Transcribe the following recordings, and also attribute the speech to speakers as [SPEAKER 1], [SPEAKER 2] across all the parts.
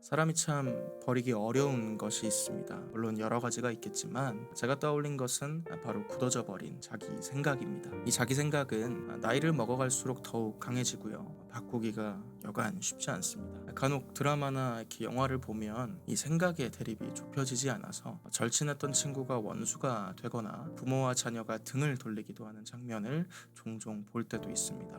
[SPEAKER 1] 사람이 참 버리기 어려운 것이 있습니다. 물론 여러 가지가 있겠지만 제가 떠올린 것은 바로 굳어져 버린 자기 생각입니다. 이 자기 생각은 나이를 먹어갈수록 더욱 강해지고요. 바꾸기가 여간 쉽지 않습니다. 간혹 드라마나 이렇게 영화를 보면 이 생각의 대립이 좁혀지지 않아서 절친했던 친구가 원수가 되거나 부모와 자녀가 등을 돌리기도 하는 장면을 종종 볼 때도 있습니다.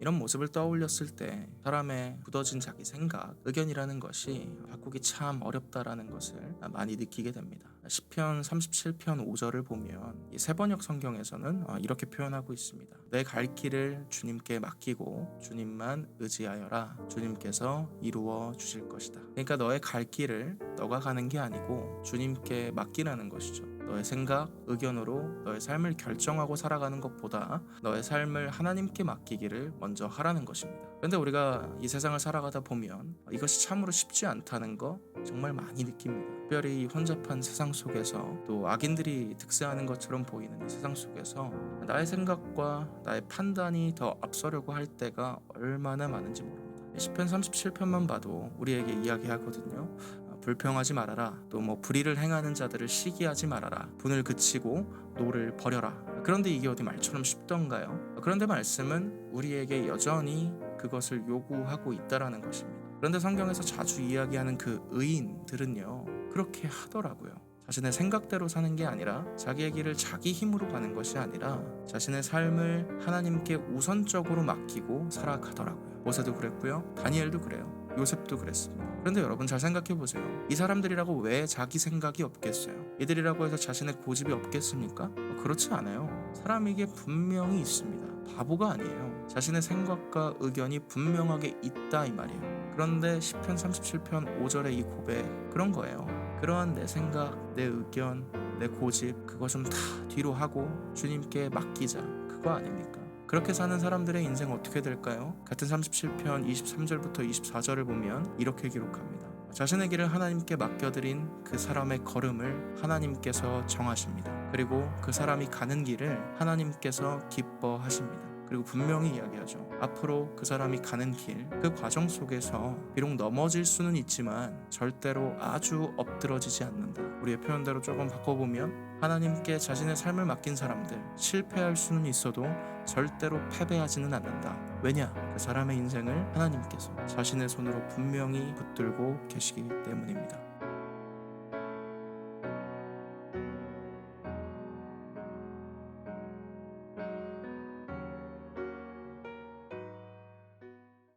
[SPEAKER 1] 이런 모습을 떠올렸을 때 사람의 굳어진 자기 생각, 의견이라는 것이 바꾸기 참 어렵다라는 것을 많이 느끼게 됩니다. 시편 37편 5절을 보면 이 세번역 성경에서는 이렇게 표현하고 있습니다. 내 갈 길을 주님께 맡기고 주님만 의지하여라. 주님께서 이루어 주실 것이다. 그러니까 너의 갈 길을 너가 가는 게 아니고 주님께 맡기라는 것이죠. 너의 생각, 의견으로 너의 삶을 결정하고 살아가는 것보다 너의 삶을 하나님께 맡기기를 먼저 하라는 것입니다. 그런데 우리가 이 세상을 살아가다 보면 이것이 참으로 쉽지 않다는 거 정말 많이 느낍니다. 특별히 혼잡한 세상 속에서 또 악인들이 득세하는 것처럼 보이는 이 세상 속에서 나의 생각과 나의 판단이 더 앞서려고 할 때가 얼마나 많은지 모릅니다. 시편 37편만 봐도 우리에게 이야기하거든요. 불평하지 말아라. 또 불의를 행하는 자들을 시기하지 말아라. 분을 그치고 노를 버려라. 그런데 이게 어디 말처럼 쉽던가요? 그런데 말씀은 우리에게 여전히 그것을 요구하고 있다라는 것입니다. 그런데 성경에서 자주 이야기하는 그 의인들은요, 그렇게 하더라고요. 자신의 생각대로 사는 게 아니라 자기의 길을 자기 힘으로 가는 것이 아니라 자신의 삶을 하나님께 우선적으로 맡기고 살아가더라고요. 모세도 그랬고요. 다니엘도 그래요. 요셉도 그랬습니다. 그런데 여러분 잘 생각해보세요. 이 사람들이라고 왜 자기 생각이 없겠어요? 이들이라고 해서 자신의 고집이 없겠습니까? 그렇지 않아요. 사람에게 분명히 있습니다. 바보가 아니에요. 자신의 생각과 의견이 분명하게 있다 이 말이에요. 그런데 시편 37편 5절의 이 고백 그런 거예요. 그러한 내 생각, 내 의견, 내 고집 그거 좀 다 뒤로 하고 주님께 맡기자. 그거 아닙니까? 그렇게 사는 사람들의 인생 어떻게 될까요? 같은 37편 23절부터 24절을 보면 이렇게 기록합니다. 자신의 길을 하나님께 맡겨드린 그 사람의 걸음을 하나님께서 정하십니다. 그리고 그 사람이 가는 길을 하나님께서 기뻐하십니다. 그리고 분명히 이야기하죠. 앞으로 그 사람이 가는 길, 그 과정 속에서 비록 넘어질 수는 있지만 절대로 아주 엎드러지지 않는다. 우리의 표현대로 조금 바꿔보면 하나님께 자신의 삶을 맡긴 사람들, 실패할 수는 있어도 절대로 패배하지는 않는다. 왜냐? 그 사람의 인생을 하나님께서 자신의 손으로 분명히 붙들고 계시기 때문입니다.